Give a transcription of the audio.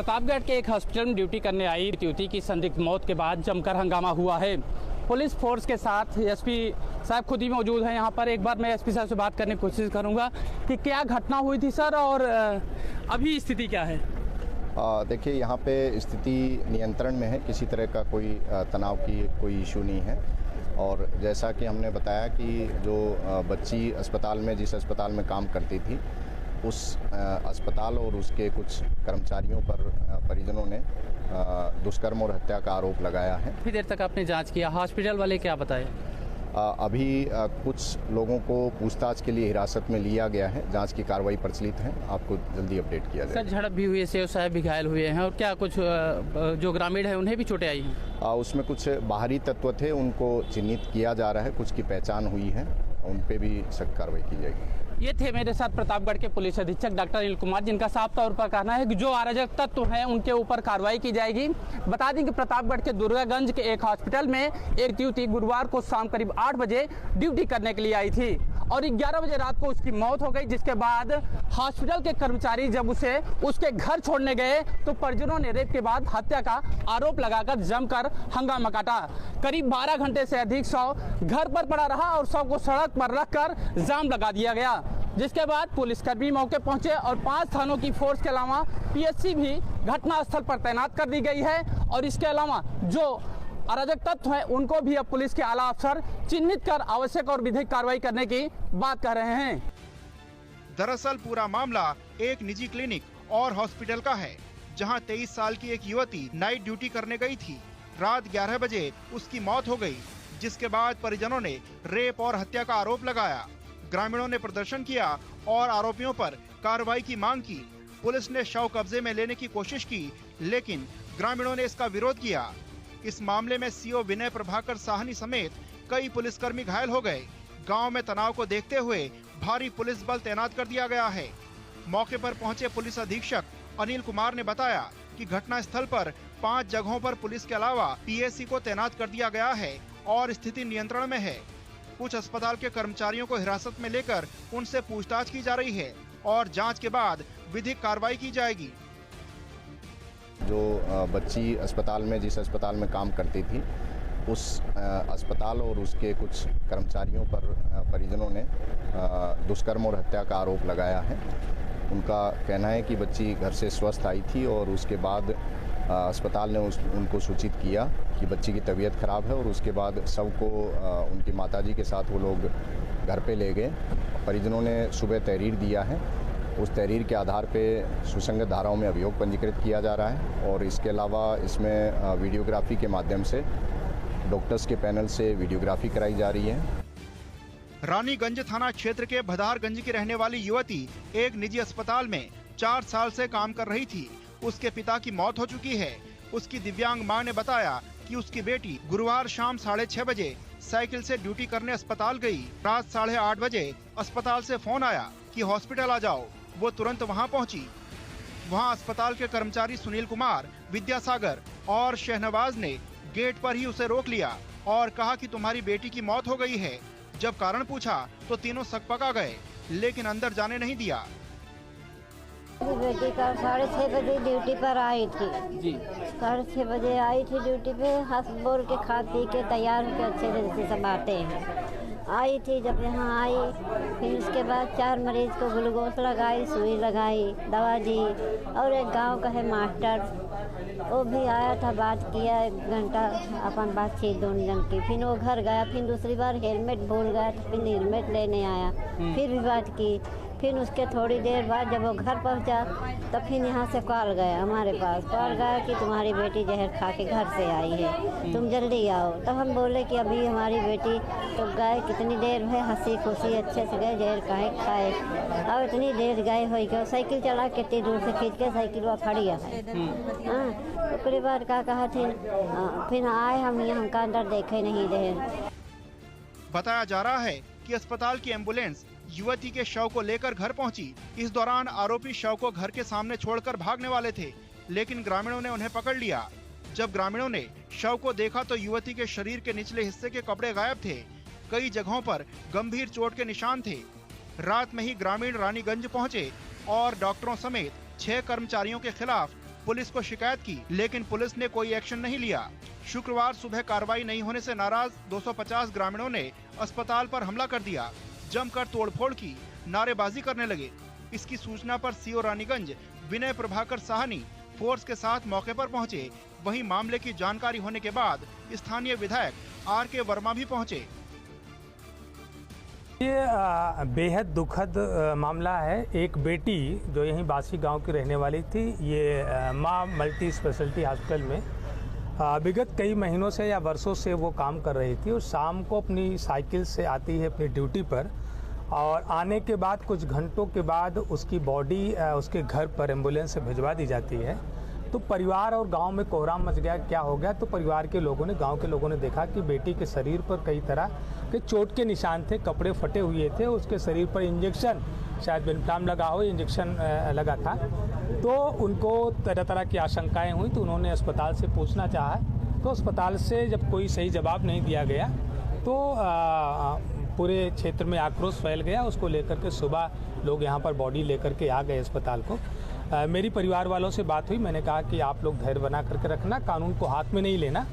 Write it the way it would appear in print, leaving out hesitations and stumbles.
प्रतापगढ़ के एक हॉस्पिटल में ड्यूटी करने आई युवती की संदिग्ध मौत के बाद जमकर हंगामा हुआ है। पुलिस फोर्स के साथ एसपी साहब खुद ही मौजूद हैं यहाँ पर। एक बार मैं एसपी साहब से बात करने की कोशिश करूँगा कि क्या घटना हुई थी सर, और अभी स्थिति क्या है। देखिए, यहाँ पे स्थिति नियंत्रण में है, किसी तरह का कोई तनाव की कोई इशू नहीं है। और जैसा कि हमने बताया कि जो बच्ची अस्पताल में जिस अस्पताल में काम करती थी, उस अस्पताल और उसके कुछ कर्मचारियों पर परिजनों ने दुष्कर्म और हत्या का आरोप लगाया है। कितनी देर तक आपने जांच किया, हॉस्पिटल वाले क्या बताए? अभी कुछ लोगों को पूछताछ के लिए हिरासत में लिया गया है, जांच की कार्रवाई प्रचलित है, आपको जल्दी अपडेट किया जाएगा। सर, झड़प भी हुई है, सेव साहब भी घायल हुए हैं, और क्या कुछ जो ग्रामीण है उन्हें भी चोटें आई हैं? उसमें कुछ बाहरी तत्व थे, उनको चिन्हित किया जा रहा है, कुछ की पहचान हुई है, उन पे भी सख्त कार्रवाई की जाएगी। ये थे मेरे साथ प्रतापगढ़ के पुलिस अधीक्षक डॉक्टर अनिल कुमार, जिनका साफ तौर पर कहना है कि जो अराजक तत्व हैं उनके ऊपर कार्रवाई की जाएगी। बता दें कि प्रतापगढ़ के दुर्गागंज के एक हॉस्पिटल में एक युवती गुरुवार को शाम करीब 8 बजे ड्यूटी करने के लिए आई थी और 11 बजे रात को उसकी मौत हो गई। जिसके बाद हॉस्पिटल के कर्मचारी जब उसे उसके घर छोड़ने गए तो परिजनों ने रेप के बाद हत्या का आरोप लगाकर जमकर हंगामा काटा। करीब 12 घंटे से अधिक शव घर पर पड़ा रहा और शव को सड़क पर रखकर जाम लगा दिया गया। जिसके बाद पुलिसकर्मी मौके पहुंचे और 5 थानों की फोर्स के अलावा पीएससी भी घटनास्थल पर तैनात कर दी गई है। और इसके अलावा जो अराजक तत्व हैं उनको भी अब पुलिस के आला अफसर चिन्हित कर आवश्यक और विधिक कार्रवाई करने की बात कर रहे हैं। दरअसल पूरा मामला एक निजी क्लिनिक और हॉस्पिटल का है, जहां 23 साल की एक युवती नाइट ड्यूटी करने गई थी। रात 11 बजे उसकी मौत हो गई, जिसके बाद परिजनों ने रेप और हत्या का आरोप लगाया। ग्रामीणों ने प्रदर्शन किया और आरोपियों पर कार्रवाई की मांग की। पुलिस ने शव कब्जे में लेने की कोशिश की, लेकिन ग्रामीणों ने इसका विरोध किया। इस मामले में सीओ विनय प्रभाकर साहनी समेत कई पुलिसकर्मी घायल हो गए। गांव में तनाव को देखते हुए भारी पुलिस बल तैनात कर दिया गया है। मौके पर पहुंचे पुलिस अधीक्षक अनिल कुमार ने बताया कि घटना स्थल पर 5 जगहों पर पुलिस के अलावा पीएससी को तैनात कर दिया गया है और स्थिति नियंत्रण में है। कुछ अस्पताल के कर्मचारियों को हिरासत में लेकर उनसे पूछताछ की जा रही है और जांच के बाद विधिक कार्रवाई की जाएगी। जो बच्ची अस्पताल में जिस अस्पताल में काम करती थी, उस अस्पताल और उसके कुछ कर्मचारियों पर परिजनों ने दुष्कर्म और हत्या का आरोप लगाया है। उनका कहना है कि बच्ची घर से स्वस्थ आई थी और उसके बाद अस्पताल ने उनको सूचित किया कि बच्ची की तबीयत खराब है और उसके बाद शव को उनकी माताजी के साथ वो लोग घर पे ले गए। परिजनों ने सुबह तहरीर दिया है, उस तहरीर के आधार पे सुसंगत धाराओं में अभियोग पंजीकृत किया जा रहा है और इसके अलावा इसमें वीडियोग्राफी के माध्यम से डॉक्टर्स के पैनल से वीडियोग्राफी कराई जा रही है। रानीगंज थाना क्षेत्र के भदारगंज की रहने वाली युवती एक निजी अस्पताल में 4 साल से काम कर रही थी। उसके पिता की मौत हो चुकी है। उसकी दिव्यांग मां ने बताया कि उसकी बेटी गुरुवार शाम 6:30 बजे साइकिल से ड्यूटी करने अस्पताल गई। रात 8:30 बजे अस्पताल से फोन आया कि हॉस्पिटल आ जाओ। वो तुरंत वहां पहुंची। वहां अस्पताल के कर्मचारी सुनील कुमार, विद्यासागर और शहनवाज ने गेट पर ही उसे रोक लिया और कहा कि तुम्हारी बेटी की मौत हो गई है। जब कारण पूछा तो तीनों सकपका गए, लेकिन अंदर जाने नहीं दिया। बेटी का 6:30 बजे ड्यूटी पर आई थी जी। 6:30 बजे आई थी ड्यूटी पे, हंस बोल के खा पी के तैयार होकर अच्छे से सब आते हैं। आई थी, जब यहाँ आई फिर उसके बाद 4 मरीज को ग्लूकोज लगाई, सुई लगाई, दवा दी। और एक गांव का है मास्टर, वो भी आया था, बात किया 1 घंटा, अपन बातचीत दोनों जन की। फिर वो घर गया, फिर दूसरी बार हेलमेट भूल गया तो फिर हेलमेट लेने आया, फिर भी बात की। फिर उसके थोड़ी देर बाद जब वो घर पहुंचा तो फिर यहाँ से कॉल गया हमारे पास, कॉल गया कि तुम्हारी बेटी जहर खा के घर से आई है, तुम जल्दी आओ। तब हम बोले कि अभी हमारी बेटी तो गए, कितनी देर है, हंसी खुशी अच्छे से गए, जहर काहे खाए। अब इतनी देर गए हो गए, साइकिल चला के इतनी दूर से खींच के साइकिल वो खड़ी है। हाँ, उसके बाद क्या कहा थे, फिर आए हम यहाँ, हमका अंदर देखे नहीं जहर। बताया जा रहा है कि अस्पताल की एम्बुलेंस युवती के शव को लेकर घर पहुंची। इस दौरान आरोपी शव को घर के सामने छोड़कर भागने वाले थे, लेकिन ग्रामीणों ने उन्हें पकड़ लिया। जब ग्रामीणों ने शव को देखा तो युवती के शरीर के निचले हिस्से के कपड़े गायब थे। कई जगहों पर गंभीर चोट के निशान थे। रात में ही ग्रामीण रानीगंज पहुंचे और डॉक्टरों समेत 6 कर्मचारियों के खिलाफ पुलिस को शिकायत की, लेकिन पुलिस ने कोई एक्शन नहीं लिया। शुक्रवार सुबह कार्रवाई नहीं होने से नाराज 250 ग्रामीणों ने अस्पताल पर हमला कर दिया, जमकर तोड़फोड़ की, नारेबाजी करने लगे। इसकी सूचना पर सीओ रानीगंज विनय प्रभाकर साहनी फोर्स के साथ मौके पर पहुंचे। वहीं मामले की जानकारी होने के बाद स्थानीय विधायक आर.के. वर्मा भी पहुंचे। ये बेहद दुखद मामला है। एक बेटी जो यहीं बासी गांव की रहने वाली थी, ये माँ मल्टी स्पेशलिटी हॉस्पिटल में विगत कई महीनों से या वर्षों से वो काम कर रही थी और शाम को अपनी साइकिल से आती है अपनी ड्यूटी पर, और आने के बाद कुछ घंटों के बाद उसकी बॉडी उसके घर पर एम्बुलेंस से भिजवा दी जाती है। तो परिवार और गांव में कोहराम मच गया, क्या हो गया। तो परिवार के लोगों ने, गांव के लोगों ने देखा कि बेटी के शरीर पर कई तरह के चोट के निशान थे, कपड़े फटे हुए थे, उसके शरीर पर इंजेक्शन, शायद बेनफ्लाम लगा हो, इंजेक्शन लगा था। तो उनको तरह तरह की आशंकाएं हुई, तो उन्होंने अस्पताल से पूछना चाहा। तो अस्पताल से जब कोई सही जवाब नहीं दिया गया तो पूरे क्षेत्र में आक्रोश फैल गया। उसको लेकर के सुबह लोग यहाँ पर बॉडी लेकर के आ गए अस्पताल को। मेरी परिवार वालों से बात हुई, मैंने कहा कि आप लोग धैर्य बना करके रखना, कानून को हाथ में नहीं लेना।